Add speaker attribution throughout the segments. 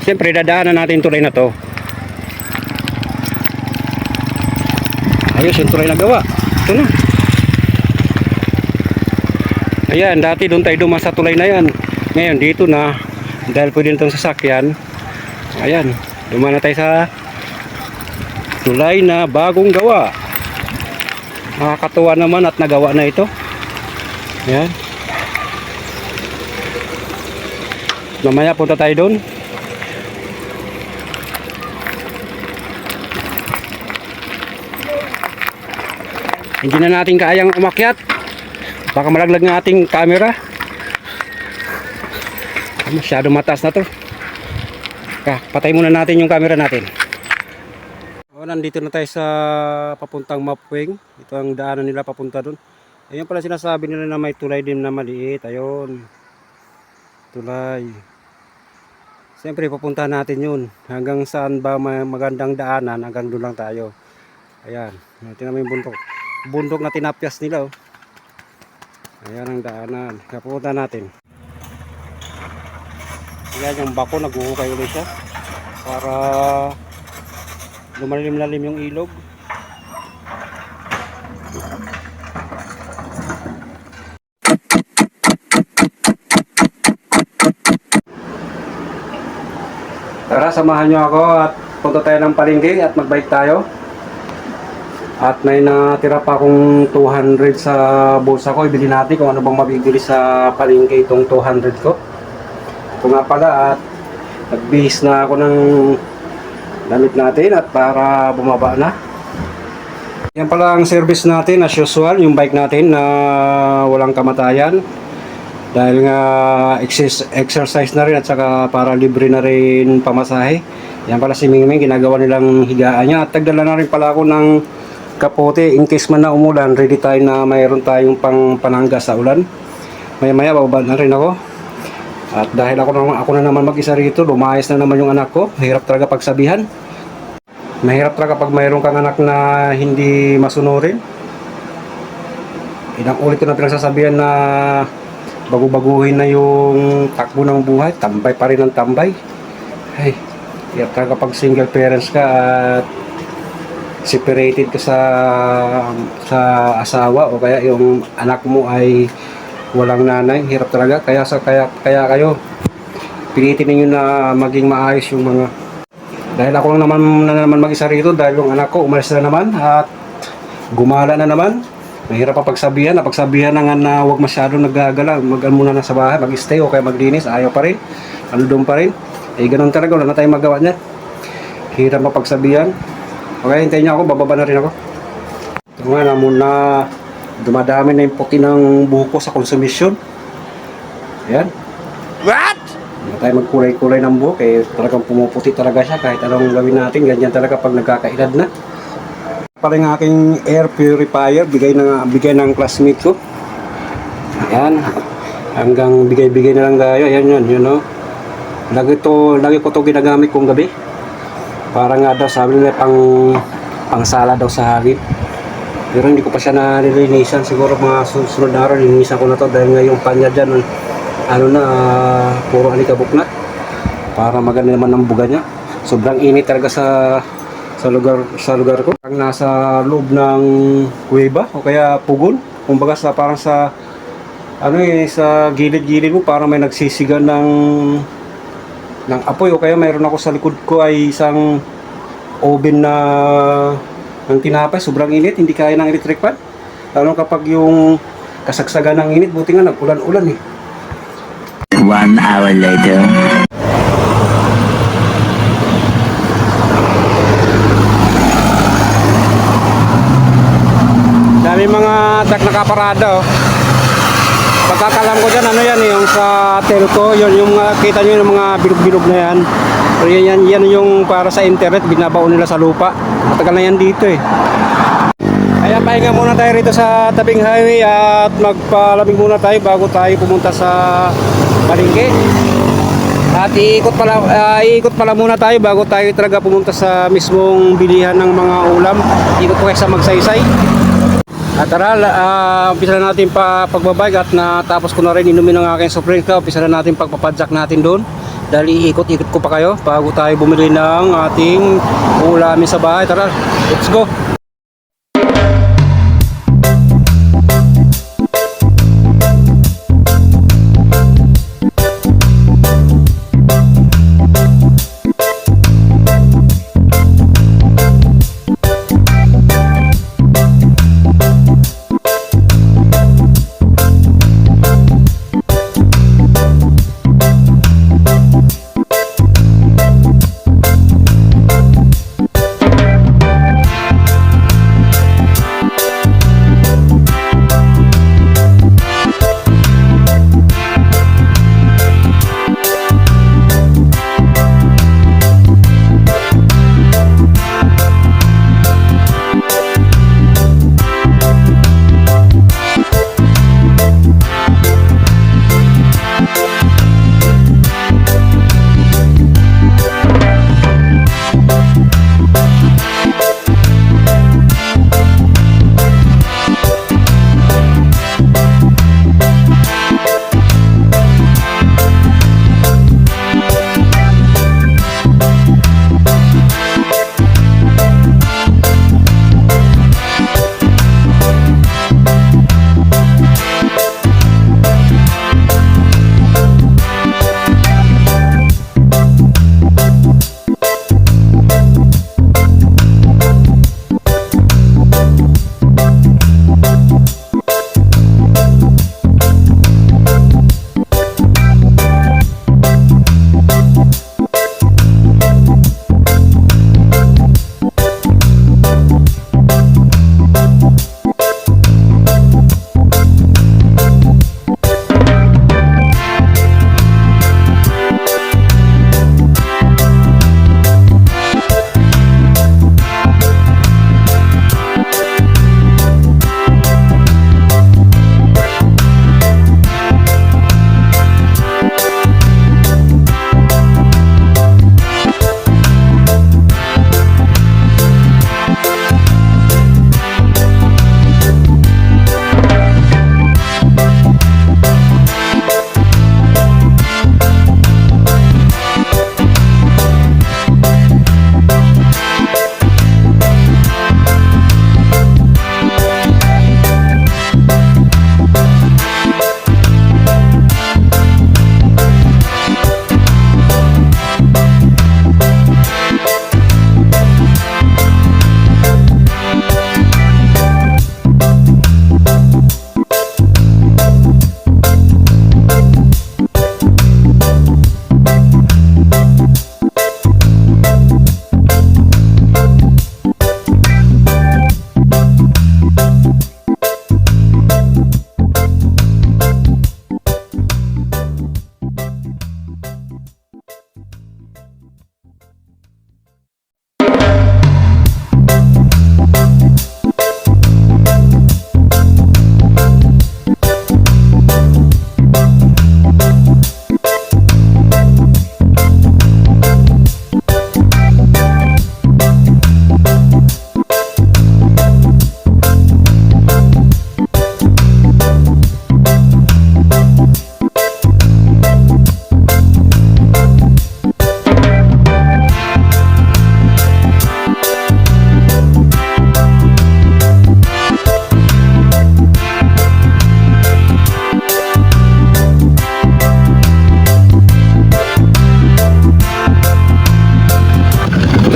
Speaker 1: Siyempre dadaanan natin tulay na to. Ayos yung tulay na gawa. Ito na. Ayan, dati doon tayo dumaan sa tulay na yan. Ngayon dito na, dahil pwede itong sasakyan. Ayan, dumaan na tayo sa tulay na bagong gawa. Nakakatuwa naman at nagawa na ito. Ayan. Mamaya punta tayo doon. Hindi na natin kayang umakyat. Baka malaglag ng ating camera. Masyado mataas na to. Patay muna natin yung camera natin. Nandito na tayo sa papuntang Mapwing. Ito ang daanan nila papunta doon. Ayun pala sinasabi nila na may tulay din na maliit. Ayun. Tulay. Siyempre papuntahan natin yun. Hanggang saan ba may magandang daanan, hanggang doon lang tayo. Ayan. Tingnan mo yung bundok. Bundok na tinapyas nila. Oh. Ayan ang daanan. Kapunta natin. Ayan yung bako, naghuhukay ulit siya. Para lumalim-lalim yung ilog. Tara, samahan nyo ako at punta tayo ng palengke at magbike tayo. At may natira pa akong 200 sa bulsa ko. Ibili natin kung ano bang mabibili sa palengke itong 200 ko. Ito nga pala at nagbihis na ako ng damit natin at para bumaba na. Yan pala ang service natin as usual, yung bike natin na walang kamatayan. Dahil nga exercise na rin at saka para libre na rin pamasahe. Yan pala si Mingming, ginagawa nilang higaan niya. At tagdala na rin pala ako ng kapote in case man na umulan, ready tayo na mayroon tayong pang panangga sa ulan. Maya-maya bababa na rin ako. At dahil ako na naman mag-isa rito, lumayas na naman yung anak ko. Mahirap talaga pagsabihan. Mahirap talaga pag mayroon kang anak na hindi masunurin. Ilang ulit ko na pinagsasabihan na bago-baguhin na yung takbo ng buhay, tambay pa rin ang tambay. Ay, hirap talaga pag single parents ka at separated ka sa asawa o kaya yung anak mo ay walang nanay. Hirap talaga, kaya kayo pilitin niyo na maging maayos yung mga, dahil ako lang naman mag-isa rito, dahil yung anak ko umalis na naman at gumala na naman. Mahirap pa pagsabihan na nga na huwag masyadong naggagala, muna na sa bahay, mag-stay o kaya maglinis, ayaw pa rin, ano doon pa rin. Eh ganun talaga, wala na tayong magawa niya. Hirap pa pagsabihan. Okay, hintayin niyo ako, bababa na rin ako. Ito nga na muna, dumadami na yung puti ng buhok ko sa konsumisyon. Ayan. What? Hindi tayo magkulay-kulay ng buhok, eh talagang pumuputi talaga siya kahit anong gawin natin, ganyan talaga pag nagkakaedad na. Pala yung aking air purifier, bigay ng classmate ko. Ayan. Hanggang bigay-bigay na lang tayo. Ayan yun, know. Lagi ko to ginagamit kong gabi. Para nga daw, sabi nila pang sala daw sa hagin. Pero hindi ko pa siya nalilinisan. Siguro mga susunod na araw, linisan ko na to dahil nga yung kanya dyan, puro alikabok na. Para maganda naman ang buga niya. Sobrang init talaga sa lugar ko. Ang nasa loob ng kuweba o kaya pugon. Kumbaga parang sa gilid-gilid mo parang may nagsisiga ng apoy, o kaya mayroon ako sa likod ko ay isang oven ng tinapay. Sobrang init, hindi kaya ng electric fan. Lalo kapag yung kasagsagan ng init, buti nga nag-ulan-ulan eh.
Speaker 2: 1 hour later.
Speaker 1: Dami mga truck nakaparada oh. Pagkakalam ko dyan, yung sa telco, yung kita nyo yung mga bilog-bilog na yan. Pero yan yung para sa internet, binabaon nila sa lupa. Matagal na yan dito eh. Kaya pahinga muna tayo rito sa tabing highway at magpalamig muna tayo bago tayo pumunta sa palengke. At iikot pala muna tayo bago tayo talaga pumunta sa mismong bilihan ng mga ulam. Ikot po kayo sa Magsaysay. At tara, umpisa na natin pagbabike at natapos ko na rin inumin ng aking soft drink. Umpisa na natin pagpapadjak natin doon. dahil iikot-ikot ko pa kayo bago tayo bumili ng ating ulamin sa bahay. Tara, let's go!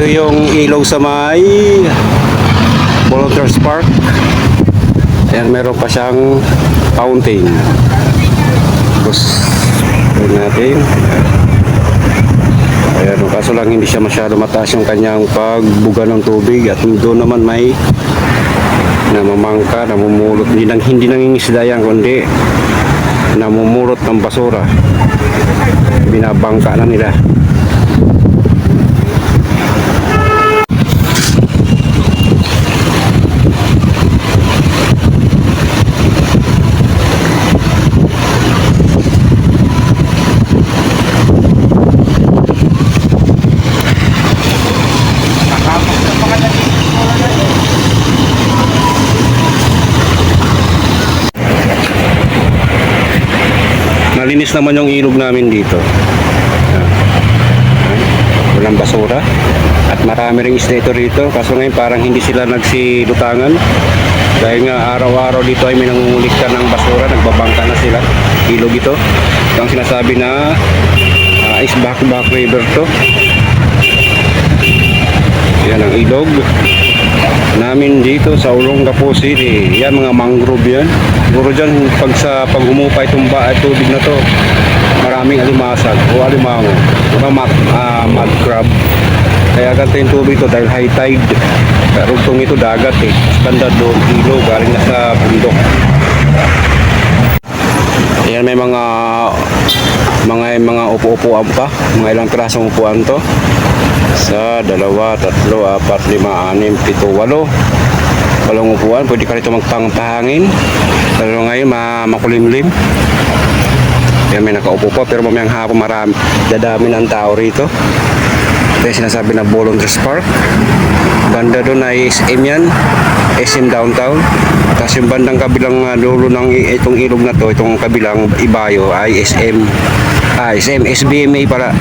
Speaker 1: Ito yung ilaw sa may Volunteers Park. Ayan, meron pa siyang fountain. Tapos, ito natin. Ayan, kaso lang hindi siya masyado mataas yung kanyang pagbuga ng tubig. At doon naman may namamangka, namumulot. Hindi nangingisda yan, kundi namumulot ng basura. Binabangka na nila. Malinis naman yung ilog namin dito. Ayan. ng basura. At marami ring isda ito rito. Kaso ngayon parang hindi sila nagsilutangan. Dahil nga araw-araw dito ay may nangungulikta ng basura. Nagbabangka na sila. Ilog ito. Ito ang sinasabi na is Back River to. Yan ang ilog namin dito sa Olongapo City. Yan mga mangrove yan. Siguro dyan pag humupay itong tubig na to, maraming alimasag o alimango, mga mud crab. Kaya ganito yung tubig to dahil high tide. Pero itong ito dagat eh. Banda doon, ilog, galing na sa bundok. Ayan, may mga upo-upuan pa. Mga ilang klaseng upuan to. Sa 2, 3, 4, 5, 6, 7, 8. Walong upuan. Pwede ka rito magpangpahangin. Lalo ngayon makulimlim. Ayan, may nakaupo pa. Pero mamayang hapon dadami ng tao rito. Ito yung sinasabi na Volunteers Park. Banda doon ay SM yan. SM Downtown. Tapos yung bandang kabilang dulo ng itong ilog na to, itong kabilang Ibayo ay SM SBMA pala.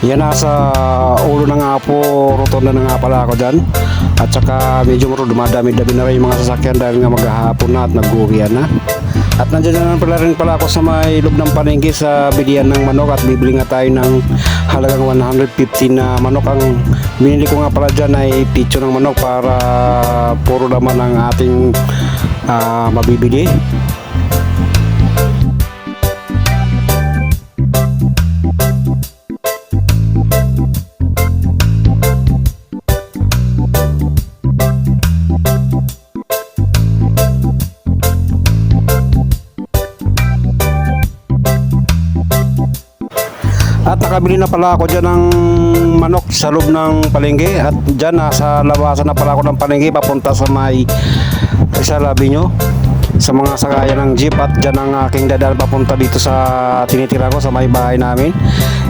Speaker 1: Yan, nasa ulo na nga po, rotonda na nga pala ako dyan. At saka medyo dumadami-dami na rin yung mga sasakyan dahil nga maghahapon na at nag-uwian na. At nandiyan na rin pala ako sa may loob ng palengke sa bilihan ng manok at bibili nga tayo ng halagang 150 na manok. Ang binili ko nga pala dyan ay pitso ng manok para puro naman ang ating mabibili. At nakabili na pala ako dyan ng manok sa loob ng palengke. At dyan nasa labasan na pala ako ng palengke papunta sa may Rizal Avenue sa mga sakaya ng jeep. At dyan ang aking dadaan papunta dito sa tinitira ko sa may bahay namin.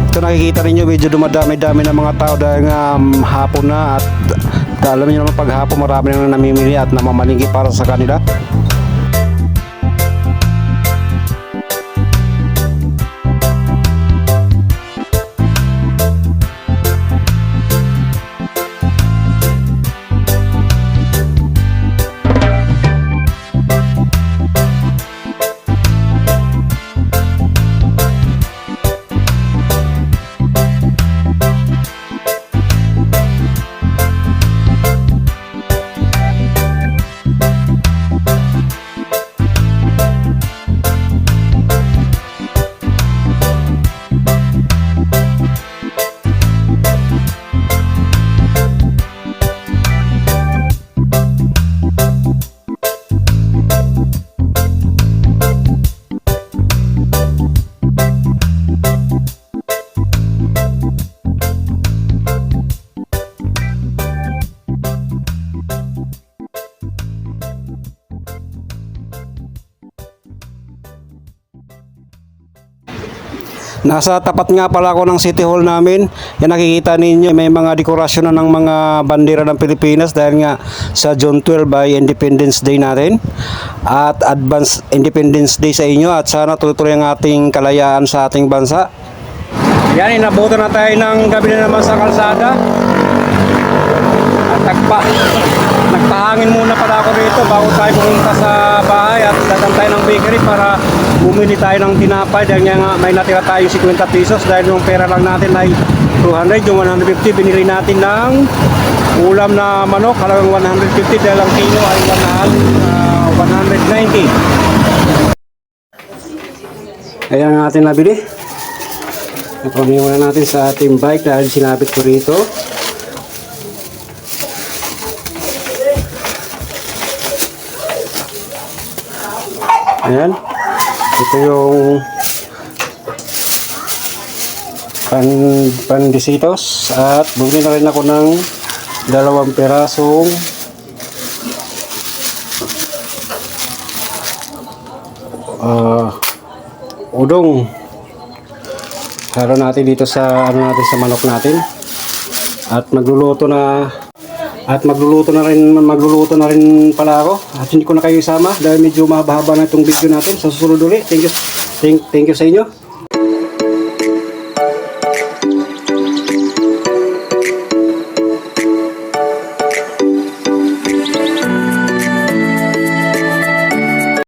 Speaker 1: Ito nakikita ninyo medyo dumadami-dami ng mga tao dahil nga hapon na. At alam niyo naman pag hapon marami nang namimili at namamalingki para sa kanila. Nasa tapat nga pala ako ng City Hall namin. Yan nakikita ninyo may mga dekorasyon na ng mga bandera ng Pilipinas dahil nga sa June 12 ay Independence Day natin. At Advance Independence Day sa inyo at sana tuloy-tuloy ang ating kalayaan sa ating bansa. Yan, inabutan na tayo ng gabi na naman sa kalsada. At nagpahangin muna pala ako rito bago tayo pumunta sa bahay at dadang tayo ng bakery para bumili tayo ng tinapay dahil nga may natira tayo 50 pesos dahil yung pera lang natin ay 200, yung 150 binili natin ng ulam na manok halagang 150 dahil ang kilo ay 190. Ayan ang ating nabili. Nakunin muna natin sa ating bike dahil sinabit ko rito. Ayan. Ito yung pandesitos at bumili na rin ako ng 2 perasong udong. Halo natin dito sa natin sa manok natin. At magluluto na rin pala ako. At hindi ko na kayo isama dahil medyo mahaba na itong video natin. Sa susunod ulit. Thank you sa inyo.